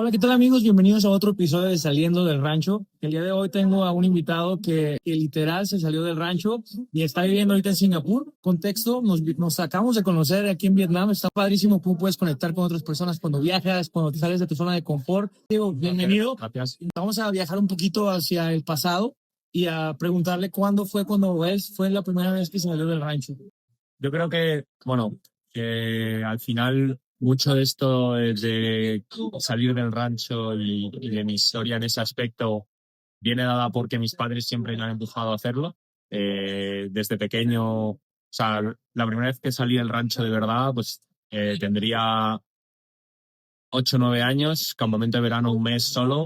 Hola, ¿qué tal amigos? Bienvenidos a otro episodio de Saliendo del Rancho. El día de hoy tengo a un invitado que literal se salió del rancho y está viviendo ahorita en Singapur. Contexto, nos acabamos de conocer aquí en Vietnam. Está padrísimo cómo puedes conectar con otras personas cuando viajas, cuando te sales de tu zona de confort. Diego, bienvenido. Gracias. Vamos a viajar un poquito hacia el pasado y a preguntarle cuando él fue la primera vez que se salió del rancho. Yo creo que, que al final mucho de esto de salir del rancho y de mi historia en ese aspecto viene dada porque mis padres siempre me han empujado a hacerlo. Desde pequeño, o sea, la primera vez que salí del rancho de verdad, pues tendría 8 o 9 años, campamento de verano, un mes solo.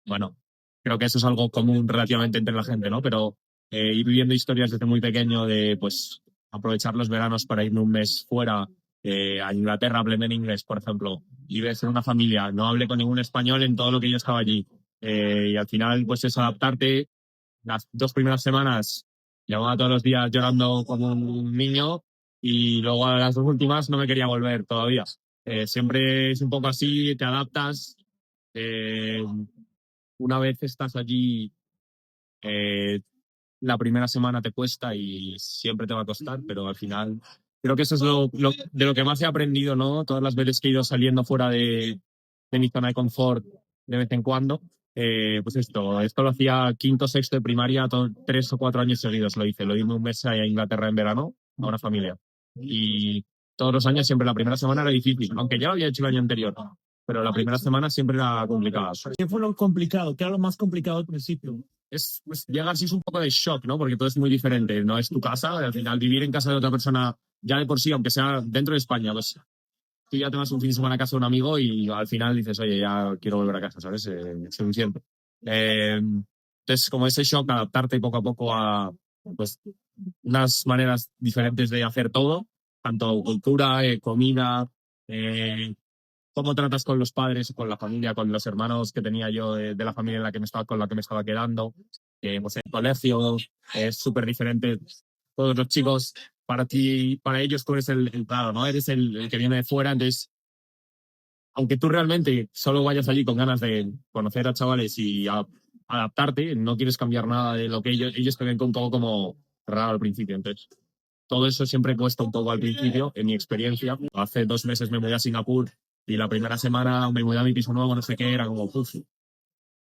Bueno, creo que eso es algo común relativamente entre la gente, ¿no? Pero ir viviendo historias desde muy pequeño de, pues, aprovechar los veranos para irme un mes fuera, a Inglaterra, aprender inglés, por ejemplo, y ver en una familia. No hablé con ningún español en todo lo que yo estaba allí. Y al final, pues es adaptarte. Las 2 primeras semanas llamaba todos los días llorando como un niño y luego a las 2 últimas no me quería volver todavía. Siempre es un poco así, te adaptas. eh, una vez estás allí, eh, la primera semana te cuesta y siempre te va a costar, pero al final creo que eso es de lo que más he aprendido, ¿no? Todas las veces que he ido saliendo fuera de mi zona de confort de vez en cuando. Pues esto lo hacía quinto, sexto de primaria, 3 o 4 años seguidos lo hice. Lo hice un mes a Inglaterra en verano a una familia. Y todos los años siempre la primera semana era difícil, aunque ya lo había hecho el año anterior. Pero la primera semana siempre era complicada. ¿Qué fue lo complicado? ¿Qué era lo más complicado al principio? Pues llega así es un poco de shock, ¿no? Porque todo es muy diferente. No es tu casa, al final vivir en casa de otra persona, ya de por sí, aunque sea dentro de España, pues tú ya te vas un fin de semana a casa de un amigo y al final dices, oye, ya quiero volver a casa, ¿sabes? Es suficiente. Entonces, como ese shock, adaptarte poco a poco a pues, unas maneras diferentes de hacer todo, tanto cultura, comida, eh, cómo tratas con los padres, con la familia, con los hermanos que tenía yo de la familia en la que con la que me estaba quedando. Pues el colegio es súper diferente. Todos los chicos, para ti, para ellos tú eres claro, ¿no? Eres el que viene de fuera, entonces, aunque tú realmente solo vayas allí con ganas de conocer a chavales y adaptarte, no quieres cambiar nada de lo que ellos te ven un poco como raro al principio. Entonces, todo eso siempre cuesta un poco al principio, en mi experiencia. Hace 2 meses me mudé a Singapur y la primera semana me mudé a mi piso nuevo, no sé qué, era como, uff,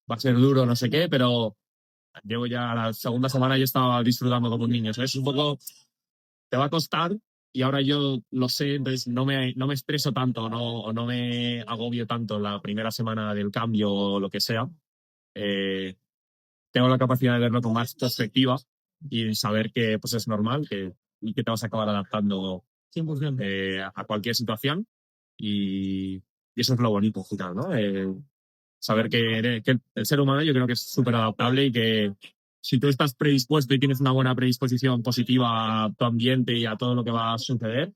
va a ser duro, no sé qué, pero llevo ya la segunda semana y estaba disfrutando como un niño. ¿Sabes? Un poco te va a costar y ahora yo lo sé, entonces no me estreso tanto, o no me agobio tanto la primera semana del cambio o lo que sea. Eh, tengo la capacidad de verlo con más perspectiva y saber que pues es normal y que te vas a acabar adaptando 100%. a cualquier situación y eso es lo bonito, al final, ¿no? Saber que el ser humano yo creo que es súper adaptable y que si tú estás predispuesto y tienes una buena predisposición positiva a tu ambiente y a todo lo que va a suceder,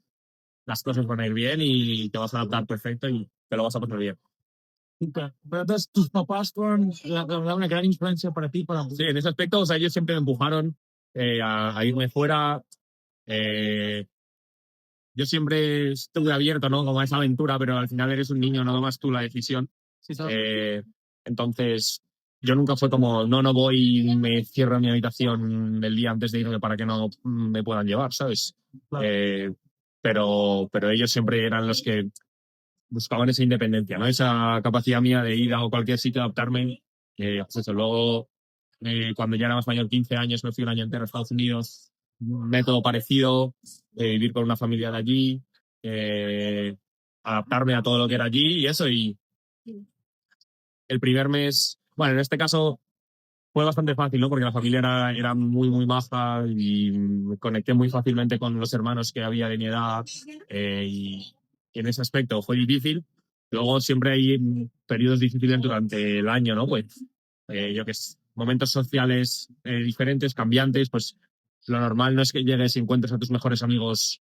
las cosas van a ir bien y te vas a adaptar perfecto y te lo vas a pasar bien. Super. Pero entonces, tus papás fueron la verdad una gran influencia para ti, para... Sí, en ese aspecto, o sea, ellos siempre me empujaron a irme fuera. Eh, yo siempre estuve abierto, ¿no? Como a esa aventura, pero al final eres un niño, no tomas tú la decisión. Sí, ¿sabes? Entonces, yo nunca fue como, no voy y me cierro en mi habitación el día antes de irme para que no me puedan llevar, ¿sabes? Claro. Pero ellos siempre eran los que buscaban esa independencia, ¿no? Esa capacidad mía de ir a cualquier sitio, adaptarme. Pues eso, luego, cuando ya era más mayor, 15 años, me fui un año entero a Estados Unidos, un método parecido, vivir con una familia de allí, adaptarme a todo lo que era allí y eso. Y el primer mes, bueno, en este caso fue bastante fácil, ¿no? Porque la familia era muy, muy maja y me conecté muy fácilmente con los hermanos que había de mi edad y en ese aspecto fue difícil. Luego siempre hay periodos difíciles durante el año, ¿no? Pues yo que sé, momentos sociales diferentes, cambiantes, pues lo normal no es que llegues y encuentres a tus mejores amigos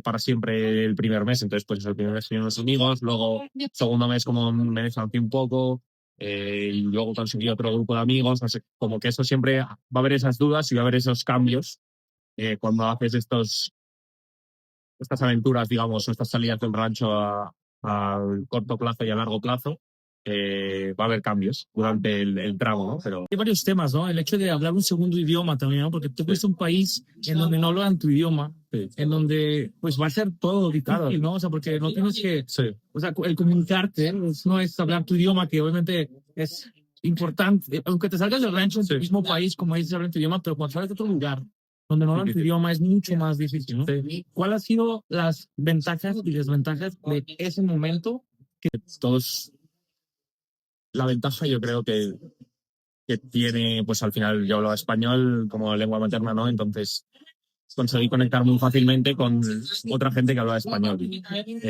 para siempre el primer mes. Entonces, pues el primer mes tenía unos amigos, luego segundo mes como me desafié un poco, y luego conseguí otro grupo de amigos, no sé, como que eso siempre va a haber esas dudas y va a haber esos cambios cuando haces estas aventuras, digamos, o estas salidas del rancho a corto plazo y a largo plazo. va a haber cambios durante el tramo, ¿no? Pero Hay varios temas, ¿no? El hecho de hablar un segundo idioma también, ¿no? Porque tú fuiste a un país en donde no hablan tu idioma, en donde pues va a ser todo difícil, ¿no? O sea, porque no tienes que, sí, o sea, el comunicarte no es hablar tu idioma, que obviamente es importante, aunque te salgas del rancho en tu mismo país, como dices, hablar tu idioma, pero cuando sales de otro lugar donde no hablan tu idioma es mucho más difícil, ¿no? sí. ¿Cuál ha sido las ventajas y desventajas de ese momento? Todos, la ventaja yo creo que tiene, pues al final yo hablo español como lengua materna, ¿no? Entonces conseguí conectar muy fácilmente con otra gente que habla español.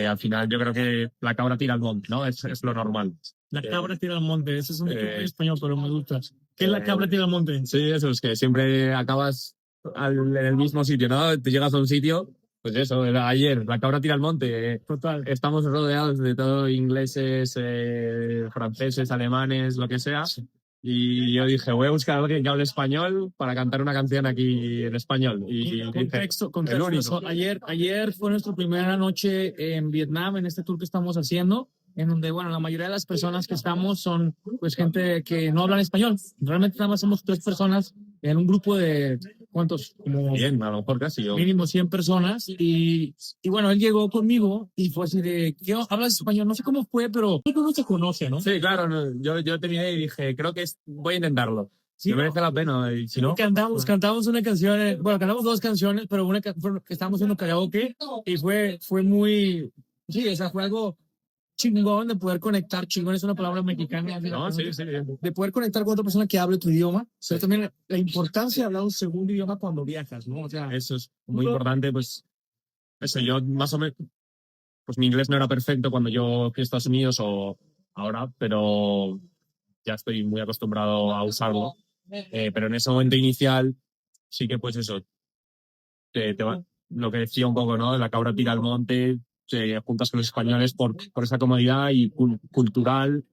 Al final yo creo que la cabra tira al monte, ¿no? Es lo normal. La cabra tira al monte, ese es un dicho muy Eh, español, pero me gusta. ¿Qué es la cabra tira al monte? Sí, eso es que siempre acabas en el mismo sitio, ¿no? Te llegas a un sitio, pues eso, era ayer, la cabra tira al monte. Total. Estamos rodeados de todo ingleses, franceses, alemanes, lo que sea. Y yo dije, voy a buscar a alguien que hable español para cantar una canción aquí en español. Y dije, Contexto, el único. contexto. Ayer fue nuestra primera noche en Vietnam, en este tour que estamos haciendo, en donde, bueno, la mayoría de las personas que estamos son, pues, gente que no hablan español. Realmente nada más somos 3 personas en un grupo de, ¿cuántos? Como Bien, a lo mejor casi yo. mínimo 100 personas. Y bueno, él llegó conmigo y fue así de, ¿qué hablas español? No sé cómo fue, pero uno se conoce, ¿no? Sí, claro, no, yo terminé y dije, creo que voy a intentarlo. Sí, Me merece la pena. Y si no, cantamos una canción, bueno, cantamos 2 canciones, pero una que estábamos haciendo karaoke y fue muy, sí, o sea, fue algo chingón de poder conectar. Chingón es una palabra mexicana, no, sí, sí. de poder conectar con otra persona que hable tu idioma, pero también la importancia de hablar un segundo idioma cuando viajas, ¿no? O sea, Eso es muy importante, pues eso, yo más o menos, pues mi inglés no era perfecto cuando yo fui a Estados Unidos o ahora, pero ya estoy muy acostumbrado a usarlo. Pero en ese momento inicial sí que pues eso, lo que decía un poco, ¿no? La cabra tira al monte, te juntas con los españoles por esa comodidad y cultural.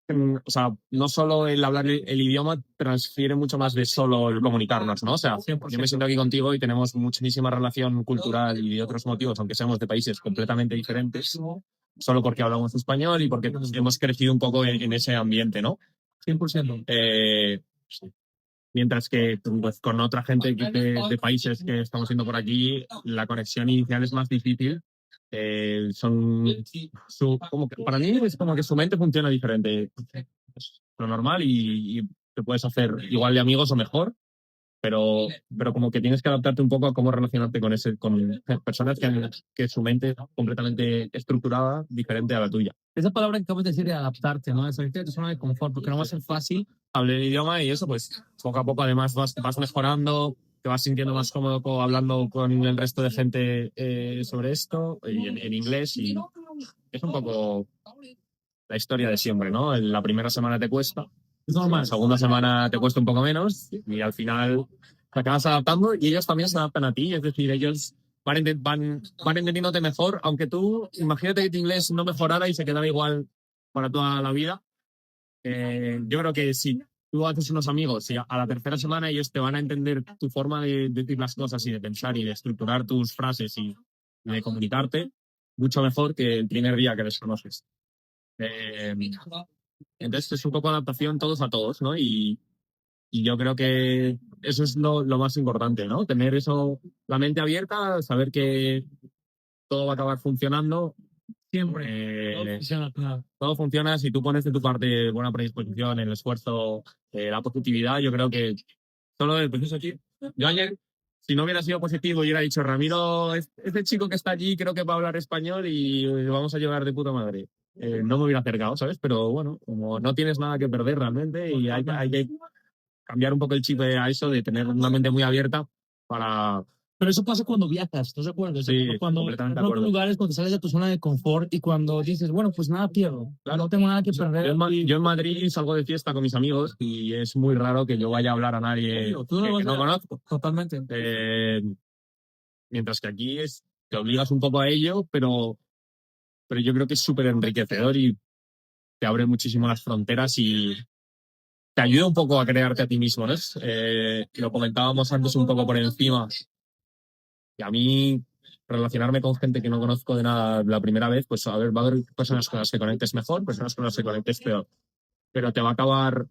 O sea, no solo el hablar el idioma transfiere mucho más de solo el comunicarnos, ¿no? O sea, yo me siento aquí contigo y tenemos muchísima relación cultural y de otros motivos, aunque seamos de países completamente diferentes, solo porque hablamos español y porque hemos crecido un poco en ese ambiente, ¿no? 100%. Mientras que pues, con otra gente de países que estamos viendo por aquí, la conexión inicial es más difícil. Como que, para mí es como que su mente funciona diferente. Es lo normal y te puedes hacer igual de amigos o mejor, pero como que tienes que adaptarte un poco a cómo relacionarte con personas que su mente es completamente estructurada, diferente a la tuya. Esa palabra que acabas de decir de adaptarte, ¿no? Es salirte de tu zona de confort, porque no va a ser fácil. Hablé el idioma y eso, pues poco a poco además vas mejorando, te vas sintiendo más cómodo hablando con el resto de gente sobre esto y en inglés y es un poco la historia de siempre, ¿no? En la primera semana te cuesta, Es normal. la segunda semana te cuesta un poco menos y al final te acabas adaptando y ellos también se adaptan a ti, es decir, ellos van entendiéndote mejor, aunque tú, imagínate que tu inglés no mejorara y se quedara igual para toda la vida. Yo creo que si tú haces unos amigos y a la tercera semana ellos te van a entender tu forma de decir las cosas y de pensar y de estructurar tus frases y de comunicarte mucho mejor que el primer día que les conoces. Entonces es un poco adaptación todos a todos, ¿no? Y yo creo que eso es lo más importante, ¿no? Tener eso, la mente abierta, saber que todo va a acabar funcionando. Siempre. Todo funciona si tú pones de tu parte buena predisposición, el esfuerzo, la positividad. Yo creo que solo el proceso aquí. Yo ayer, si no hubiera sido positivo, hubiera dicho, Ramiro, este chico que está allí creo que va a hablar español y lo vamos a llevar de puta madre. No me hubiera acercado, ¿sabes? Pero bueno, como no tienes nada que perder realmente y hay que cambiar un poco el chip a eso, de tener una mente muy abierta para... Pero eso pasa cuando viajas, ¿estás de acuerdo? Sí, cuando completamente en de otros acuerdo. lugares, cuando sales de tu zona de confort y cuando dices, bueno, pues nada pierdo, no tengo nada que perder. Yo en Madrid salgo de fiesta con mis amigos y es muy raro que yo vaya a hablar a nadie que no conozco. Totalmente. Mientras que aquí te obligas un poco a ello, pero yo creo que es súper enriquecedor y te abre muchísimo las fronteras y te ayuda un poco a crearte a ti mismo, ¿no? Lo comentábamos antes un poco por encima. Y a mí relacionarme con gente que no conozco de nada la primera vez, pues a ver, va a haber personas con las que conectes mejor, personas con las que conectes peor, pero te va a acabar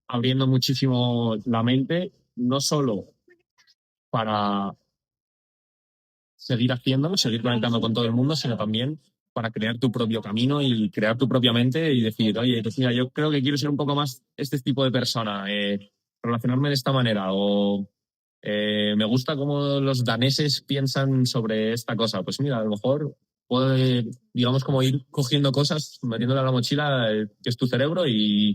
abriendo muchísimo la mente, no solo para seguir haciéndolo, seguir conectando con todo el mundo, sino también para crear tu propio camino y crear tu propia mente y decir, oye, pues mira, yo creo que quiero ser un poco más este tipo de persona, relacionarme de esta manera, o me gusta cómo los daneses piensan sobre esta cosa. Pues mira, a lo mejor puede, digamos, como ir cogiendo cosas, metiéndole a la mochila, que es tu cerebro, y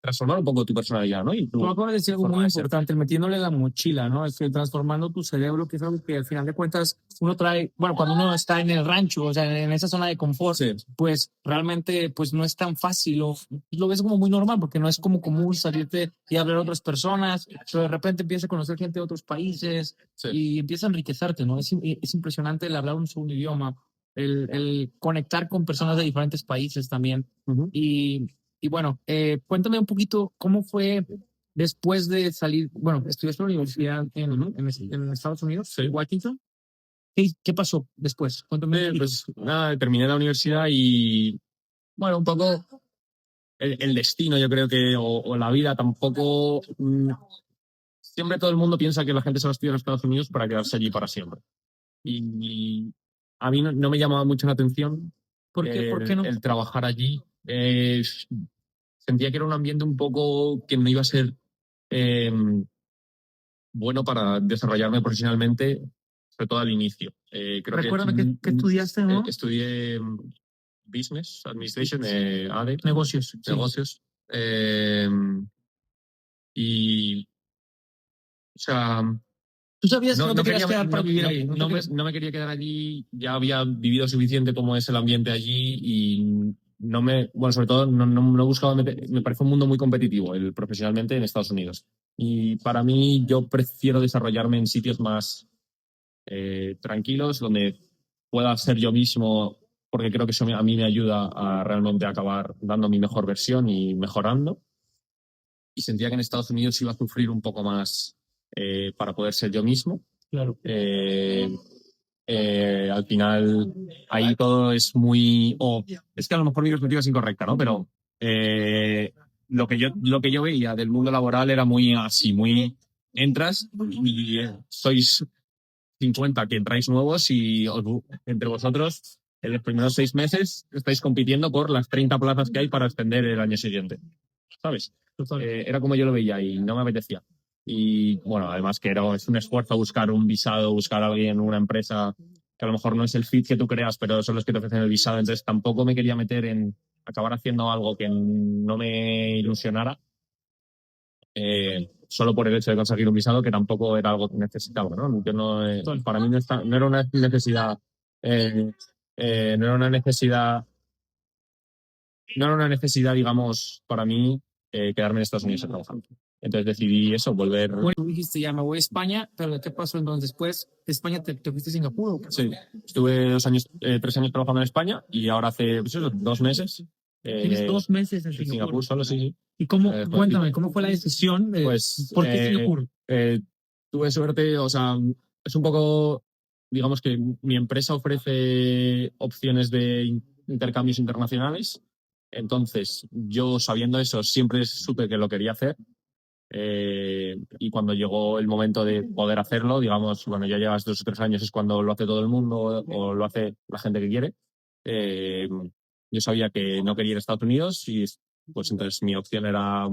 transformar un poco tu personalidad, ¿no? Y Tú acabas de decir algo forma muy de ser. importante, metiéndole la mochila, ¿no? Es que transformando tu cerebro, que es algo que al final de cuentas uno trae, bueno, cuando uno está en el rancho, o sea, en esa zona de confort, Sí. pues realmente pues no es tan fácil, o lo ves como muy normal, porque no es como común salirte y hablar a otras personas, pero de repente empiezas a conocer gente de otros países Sí. y empieza a enriquecerte, ¿no? Es impresionante el hablar un segundo idioma, el conectar con personas de diferentes países también. Ujú. Y bueno, cuéntame un poquito cómo fue después de salir, bueno, estudiaste en la universidad en Estados Unidos, Sí. Washington. ¿Qué pasó después? Cuéntame un poquito. Pues nada, terminé la universidad y, bueno, un poco el destino, yo creo que, o la vida tampoco. Siempre todo el mundo piensa que la gente se va a estudiar a Estados Unidos para quedarse allí para siempre. Y a mí no me llamaba mucho la atención ¿Por qué no? el trabajar allí. Sentía que era un ambiente un poco que no iba a ser eh, bueno para desarrollarme profesionalmente, sobre todo al inicio. Creo Recuérdame que qué estudiaste, ¿no? estudié Business Administration, ADE, Negocios. Sí. negocios. Y, o sea, ¿Tú sabías que no te querías quería, quedar para vivir ahí? no me quería quedar allí, ya había vivido suficiente como es el ambiente allí y bueno, sobre todo no buscaba me parece un mundo muy competitivo el profesionalmente en Estados Unidos. Y para mí yo prefiero desarrollarme en sitios más tranquilos, donde pueda ser yo mismo, porque creo que eso a mí me ayuda a realmente acabar dando mi mejor versión y mejorando. Y sentía que en Estados Unidos iba a sufrir un poco más para poder ser yo mismo. Claro. Al final, ahí todo es muy. Es que a lo mejor mi perspectiva es incorrecta, ¿no? Pero lo que yo veía del mundo laboral era muy así, muy. Entras y sois 50 que entráis nuevos y entre vosotros en los primeros 6 meses estáis compitiendo por las 30 plazas que hay para extender el año siguiente, ¿sabes? Era como yo lo veía y no me apetecía. Y bueno, además que es un esfuerzo buscar un visado, buscar a alguien, una empresa que a lo mejor no es el fit que tú creas, pero son los que te ofrecen el visado. Entonces tampoco me quería meter en acabar haciendo algo que no me ilusionara, solo por el hecho de conseguir un visado, que tampoco era algo que necesitaba, ¿no? Yo no, para mí no era una necesidad, eh, no era una necesidad, no era una necesidad, digamos, para mí quedarme en Estados Unidos trabajando. Entonces decidí eso, volver. Bueno, tú dijiste ya me voy a España, pero ¿qué pasó entonces después? ¿De España te fuiste a Singapur? ¿O qué? Sí, estuve 3 años trabajando en España y ahora hace pues eso, 2 meses. Tienes 2 meses en En Singapur. Singapur solo, sí, sí. ¿Y cómo, Pues, cuéntame, cómo fue la decisión? Pues ¿Por qué Singapur? tuve suerte, o sea, es un poco, digamos que mi empresa ofrece opciones de intercambios internacionales, entonces yo sabiendo eso siempre supe que lo quería hacer, y cuando llegó el momento de poder hacerlo, digamos, bueno, ya llevas 2 o 3 años, es cuando lo hace todo el mundo o lo hace la gente que quiere. eh, yo sabía que no quería ir a Estados Unidos y pues entonces mi opción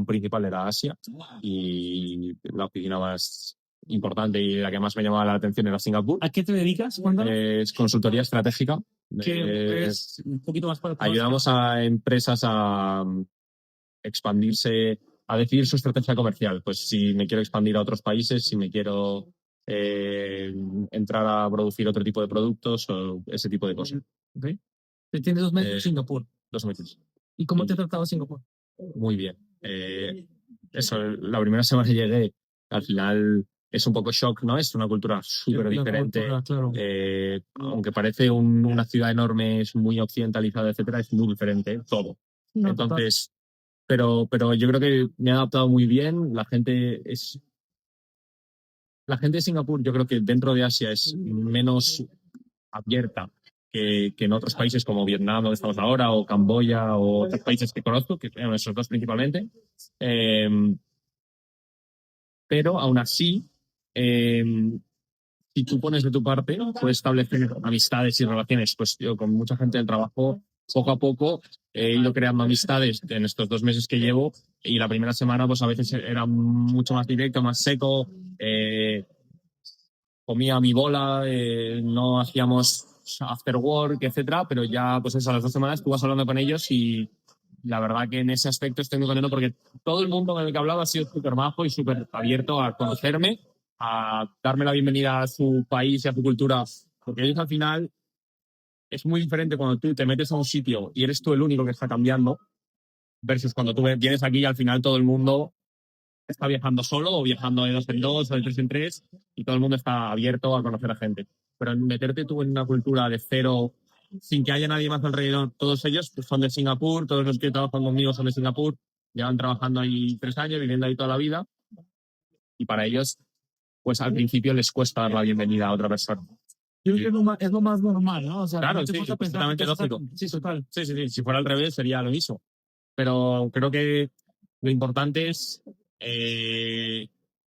principal era Asia, y la oficina más importante y la que más me llamaba la atención era Singapur. ¿A qué te dedicas? Cuéntame. Es consultoría estratégica. Que es un poquito más para Ayudamos a empresas a expandirse, a decidir su estrategia comercial. Pues si me quiero expandir a otros países, si me quiero entrar a producir otro tipo de productos o ese tipo de cosas. Okay. Tienes 2 meses en Singapur. 2 meses. ¿Y cómo te ha tratado Singapur? Muy bien. Eso, la primera semana que llegué, al final es un poco shock, ¿no? Es una cultura súper diferente. Claro. Aunque parece una ciudad enorme, es muy occidentalizada, etcétera, es muy diferente todo. No, Entonces, pero yo creo que me he adaptado muy bien. La gente la gente de Singapur, yo creo que dentro de Asia es menos abierta que en otros países como Vietnam, donde estamos ahora, o Camboya, o otros países que conozco, que son esos dos principalmente. Eh, pero aún así, eh, si tú pones de tu parte, puedes establecer amistades y relaciones. Pues yo con mucha gente del trabajo, poco a poco, he ido creando amistades en estos 2 meses que llevo, y la primera semana pues a veces era mucho más directo, más seco, comía mi bola, no hacíamos after work, etcétera, pero ya pues eso, a las 2 semanas tú vas hablando con ellos, y la verdad que en ese aspecto estoy muy contento porque todo el mundo con el que he hablado ha sido súper majo y súper abierto a conocerme, a darme la bienvenida a su país y a su cultura, porque ellos al final es muy diferente cuando tú te metes a un sitio y eres tú el único que está cambiando versus cuando tú vienes aquí y al final todo el mundo está viajando solo o viajando de 2 en 2 o de 3 en 3, y todo el mundo está abierto a conocer a gente. Pero en meterte tú en una cultura de cero, sin que haya nadie más alrededor, todos ellos pues, son de Singapur, todos los que trabajan conmigo son de Singapur, llevan trabajando ahí 3 años, viviendo ahí toda la vida, y para ellos, pues al principio les cuesta dar la bienvenida a otra persona. Yo creo que es lo más normal, ¿no? O sea, Claro, no te sí, pones a pensar completamente que lógico. sí, total. Sí, sí, sí. Si fuera al revés, sería lo mismo. Pero creo que lo importante es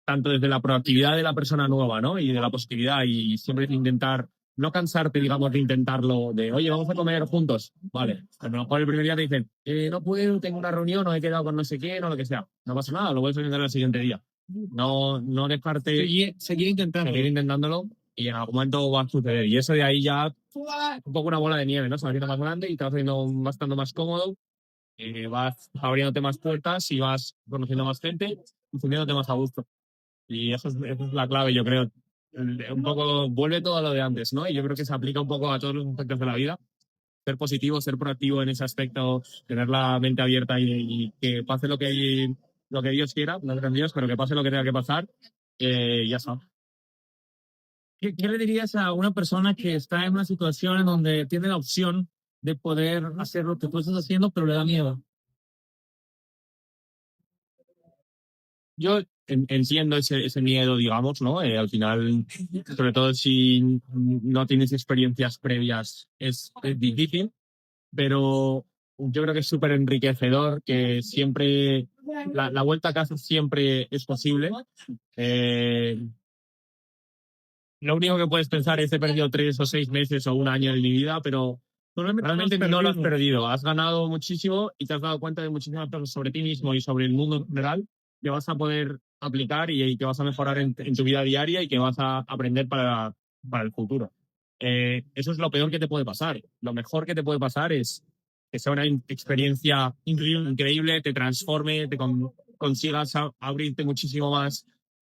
tanto desde la proactividad de la persona nueva, ¿no? Y de la positividad, y siempre intentar no cansarte, digamos, de intentarlo, de, oye, vamos a comer juntos. Vale. A lo mejor el primer día te dicen, no puedo, tengo una reunión, o he quedado con no sé quién, o lo que sea. No pasa nada, lo vuelves a intentar el siguiente día. No dejarte. Seguir intentando. Seguir intentándolo, y en algún momento va a suceder. Y eso de ahí ya, un poco una bola de nieve, ¿no? Se va haciendo más grande y te vas haciendo bastante más cómodo, vas abriéndote más puertas y vas conociendo más gente y sintiéndote más a gusto. Y esa es la clave, yo creo. Un poco vuelve todo a lo de antes, ¿no? Y yo creo que se aplica un poco a todos los aspectos de la vida. Ser positivo, ser proactivo en ese aspecto, tener la mente abierta, y que pase lo que Dios quiera, no creo en Dios, pero que pase lo que tenga que pasar, ya está. ¿Qué le dirías a una persona que está en una situación en donde tiene la opción de poder hacer lo que tú estás haciendo, pero le da miedo? Yo entiendo ese miedo, digamos, ¿no? Al final, sobre todo si no tienes experiencias previas, es difícil, pero yo creo que es súper enriquecedor, que siempre, la vuelta a casa siempre es posible. Lo único que puedes pensar es, he perdido 3 o 6 meses o un año de mi vida, pero realmente no lo has perdido. Has ganado muchísimo y te has dado cuenta de muchísimas cosas sobre ti mismo y sobre el mundo en general, que vas a poder aplicar y que vas a mejorar en tu vida diaria, y que vas a aprender para el futuro. Eso es lo peor que te puede pasar. Lo mejor que te puede pasar es que sea una experiencia increíble, te transforme, consigas abrirte muchísimo más.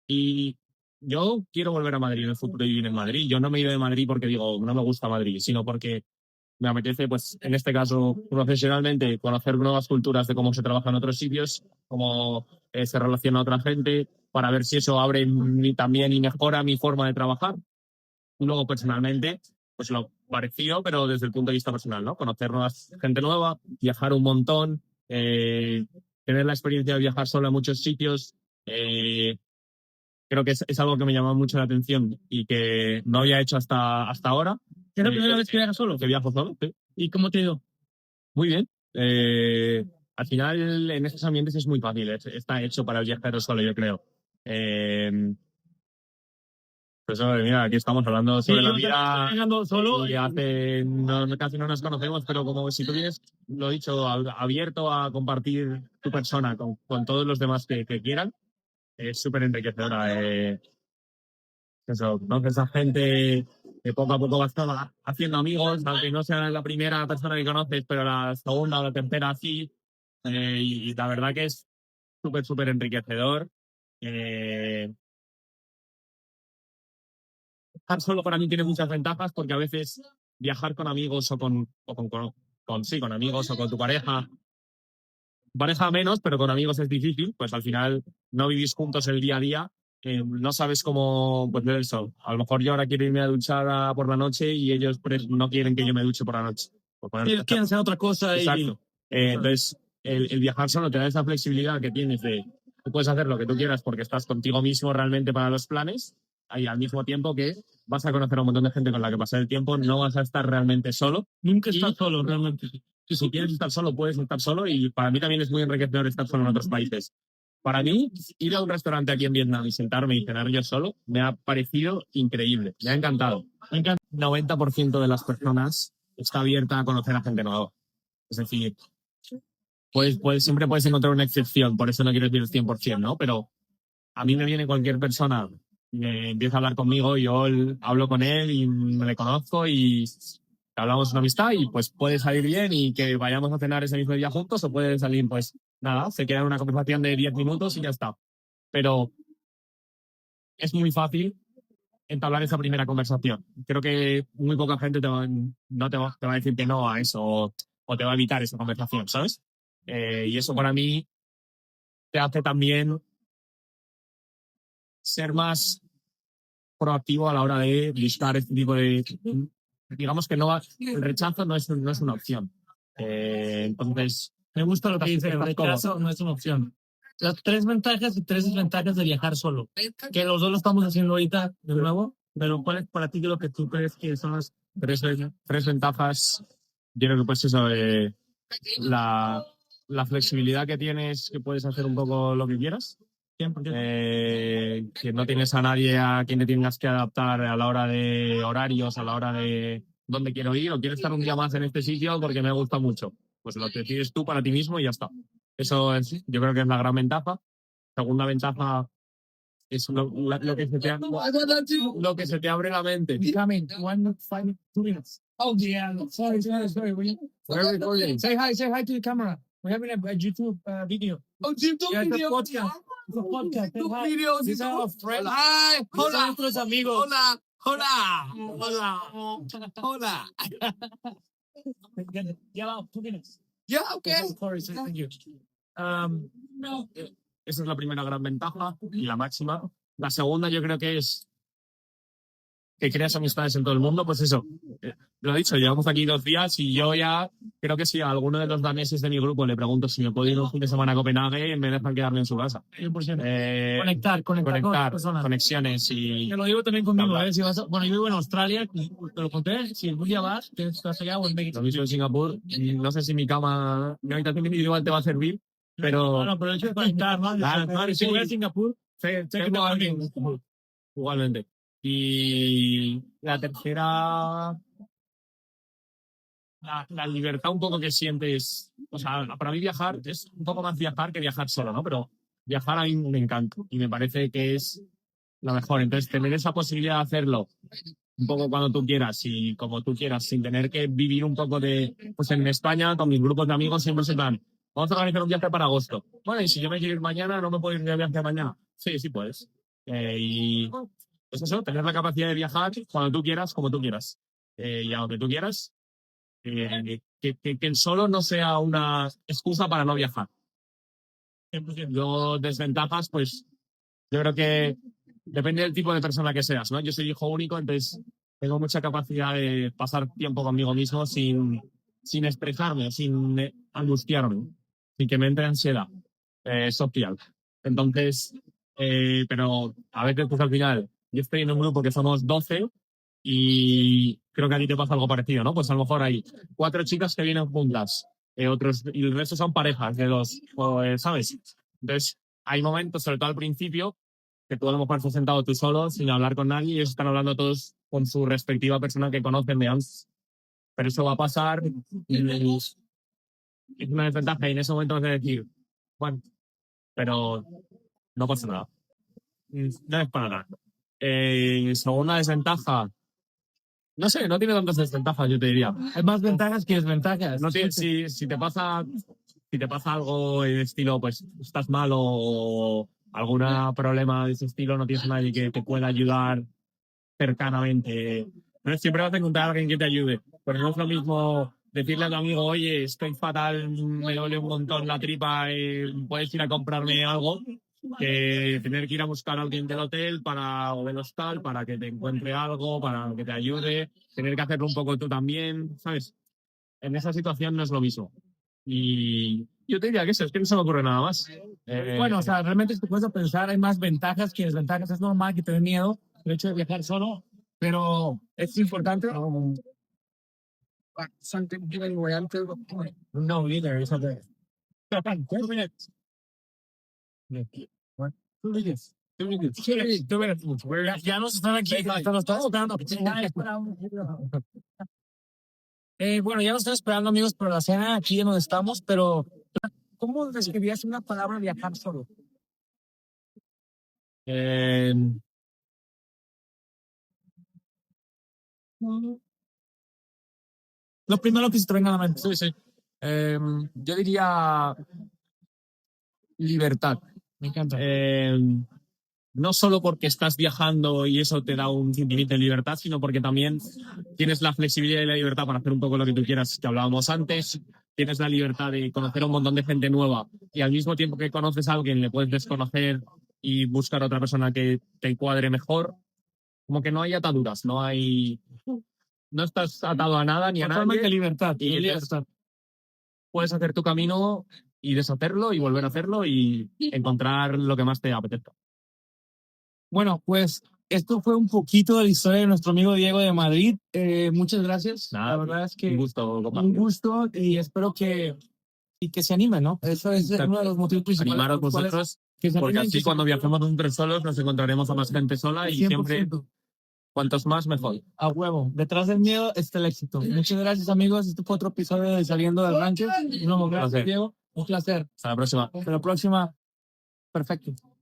Y yo quiero volver a Madrid en el futuro y vivir en Madrid. Yo no me he ido de Madrid porque digo, no me gusta Madrid, sino porque me apetece, pues en este caso, profesionalmente, conocer nuevas culturas de cómo se trabaja en otros sitios, cómo se relaciona otra gente, para ver si eso abre también y mejora mi forma de trabajar. Y luego, personalmente, pues lo parecido, pero desde el punto de vista personal, ¿no? Conocer gente nueva, viajar un montón, tener la experiencia de viajar solo a muchos sitios. Creo que es algo que me llama mucho la atención y que no había hecho hasta ahora. ¿Es la primera vez que viajas solo? Que viajo solo, sí. ¿Y cómo te ha ido? Muy bien. Al final, en esos ambientes es muy fácil. Está hecho para el viajero solo, yo creo. Pues mira, aquí estamos hablando sobre la vida. Solo Y casi no nos conocemos, pero como si tú vienes, lo he dicho, abierto a compartir tu persona con todos los demás que quieran, es súper enriquecedora. Eso, conoces a gente que poco a poco vas haciendo amigos, aunque no sea la primera persona que conoces, pero la segunda o la tercera sí. Y la verdad que es súper, súper enriquecedor. Viajar solo para mí tiene muchas ventajas, porque a veces viajar con amigos con amigos o con tu pareja menos, pero con amigos es difícil, pues al final no vivís juntos el día a día, no sabes cómo pues, ver el sol. A lo mejor yo ahora quiero irme a duchar por la noche y ellos no quieren que yo me duche por la noche. Ellos quieren hacer otra cosa. Exacto. Entonces, el viajar solo te da esa flexibilidad que tienes de tú puedes hacer lo que tú quieras porque estás contigo mismo realmente para los planes, y al mismo tiempo que vas a conocer a un montón de gente con la que pasar el tiempo, no vas a estar realmente solo. Nunca Y- estás solo, realmente. Y si quieres estar solo, puedes estar solo, y para mí también es muy enriquecedor estar solo en otros países. Para mí, ir a un restaurante aquí en Vietnam y sentarme y cenar yo solo me ha parecido increíble, me ha encantado. Me encanta. El 90% de las personas está abierta a conocer a gente nueva. Es decir, siempre puedes encontrar una excepción, por eso no quiero decir el 100%, ¿no? Pero a mí me viene cualquier persona, me empieza a hablar conmigo, yo hablo con él y me le conozco y hablamos una amistad y pues puede salir bien y que vayamos a cenar ese mismo día juntos, o puede salir, pues nada, se queda en una conversación de 10 minutos y ya está. Pero es muy fácil entablar esa primera conversación. Creo que muy poca gente no te va a decir que no a eso, o te va a evitar esa conversación, ¿sabes? Y eso para mí te hace también ser más proactivo a la hora de buscar este tipo de... Digamos que el rechazo no es una opción. Entonces, Me gusta lo que dice, el estás cómodo. rechazo no es una opción. Las 3 ventajas y 3 desventajas de viajar solo. Que los dos lo estamos haciendo ahorita de nuevo, pero ¿cuál es para ti lo que tú crees que son las Tres ventajas. Yo creo que pues eso, la flexibilidad que tienes, que puedes hacer un poco lo que quieras. 100%? Que no tienes a nadie a quien te tengas que adaptar a la hora de horarios, a la hora de dónde quiero ir, o quiero estar un día más en este sitio porque me gusta mucho. Pues lo decides tú para ti mismo y ya está. Eso yo creo que es la gran ventaja. Segunda ventaja es lo que se te abre la mente. Coming, 2 minutes. Oh, yeah. Sorry. We're recording. Say hi to the camera. We're having a YouTube video. Oh, YouTube Yeah, it's a video. podcast. It's a podcast. Say YouTube hi. videos. These are our friends. Hi. These are Hola. nuestros amigos. Hola. Yeah, about 2 minutes. Yeah, okay. Sorry, thank you. Esa es la primera gran ventaja y la máxima. La segunda yo creo que es que creas amistades en todo el mundo. Pues eso, lo he dicho, llevamos aquí 2 días y yo ya creo que si a alguno de los daneses de mi grupo le pregunto si me puedo ir un fin de semana a Copenhague, me dejan quedarme en su casa. 100%. Conectar con las personas. Conexiones y... Te lo digo también conmigo, Hablar. si vas bueno, yo vivo en Australia, te lo conté, si algún día vas, que estás allá o en México. Lo mismo en Singapur. No sé si mi habitación individual te va a servir, pero... No, pero el hecho de conectar, ¿no? Claro, Si voy a Singapur, sé que te va a venir. Igualmente. Y la tercera, la libertad un poco que sientes. O sea, para mí viajar es un poco más viajar que viajar solo, ¿no? Pero viajar a mí me encanta y me parece que es lo mejor. Entonces, tener esa posibilidad de hacerlo un poco cuando tú quieras y como tú quieras, sin tener que vivir un poco de... Pues en España, con mis grupos de amigos, siempre se dan, vamos a organizar un viaje para agosto. Bueno, y si yo me quiero ir mañana, ¿no me puedo ir de viaje mañana? Sí, puedes. Y pues eso, tener la capacidad de viajar cuando tú quieras, como tú quieras. Y a donde tú quieras. Que el solo no sea una excusa para no viajar. Luego, desventajas, pues yo creo que depende del tipo de persona que seas, ¿no? Yo soy hijo único, entonces tengo mucha capacidad de pasar tiempo conmigo mismo sin estresarme, sin angustiarme, sin que me entre ansiedad social. Entonces, pero a veces, pues al final, yo estoy en un grupo que somos 12 y creo que a ti te pasa algo parecido, ¿no? Pues a lo mejor hay 4 chicas que vienen juntas, otros, y el resto son parejas de 2, ¿sabes? Entonces, hay momentos, sobre todo al principio, que tú a lo mejor estás sentado tú solo, sin hablar con nadie, y ellos están hablando todos con su respectiva persona que conocen de antes. Pero eso va a pasar y es una desventaja, y en ese momento vas a decir, bueno, pero no pasa nada. No es para nada. Segunda desventaja, no sé, no tiene tantas desventajas, yo te diría. Hay más ventajas que desventajas. No tiene, si te pasa algo de estilo, pues estás mal o algún problema de ese estilo, no tienes a nadie que te pueda ayudar cercanamente. Pero siempre vas a encontrar a alguien que te ayude. Pero no es lo mismo decirle a tu amigo, oye, estoy fatal, me duele un montón la tripa, puedes ir a comprarme algo, que tener que ir a buscar a alguien del hotel o del hostal para que te encuentre algo, para que te ayude, tener que hacerlo un poco tú también, ¿sabes? En esa situación no es lo mismo. Y yo te diría que eso, es que no se me ocurre nada más. Bueno, o sea, realmente si te puedes pensar, hay más ventajas que desventajas. Es normal que te dé miedo el hecho de viajar solo, pero es importante. No, either. It's okay. 2 minutes. 2 minutes. 2 minutes. Ya nos están aquí. Nos están esperando. Bueno, ya nos están esperando, amigos, para la cena aquí en donde estamos, pero ¿cómo describías una palabra viajar solo? Eh, Lo primero que se te venga a la mente. sí, sí. Yo diría libertad. Me encanta. No solo porque estás viajando y eso te da un sentimiento de libertad, sino porque también tienes la flexibilidad y la libertad para hacer un poco lo que tú quieras, que hablábamos antes. Tienes la libertad de conocer a un montón de gente nueva y al mismo tiempo que conoces a alguien le puedes desconocer y buscar a otra persona que te cuadre mejor. Como que no hay ataduras, no estás atado a nada ni a Totalmente nadie. libertad. Y libertad. Puedes hacer tu camino y deshacerlo y volver a hacerlo y encontrar lo que más te apetezca. Bueno, pues esto fue un poquito de la historia de nuestro amigo Diego de Madrid. Muchas gracias. Nada, la verdad es que un gusto, compa. un gusto y espero que se animen, ¿no? Eso es uno de los motivos principales. Animaros por los cuales vosotros, que se porque animen, así que cuando viajemos nosotros solos nos encontraremos a más gente sola y 100%. siempre cuantos más mejor. A huevo. Detrás del miedo está el éxito. Muchas gracias, amigos. Este fue otro episodio de Saliendo del Rancho. Nos vemos. Gracias, Placer. Diego. Un placer. Hasta la próxima. Hasta la próxima. Perfecto.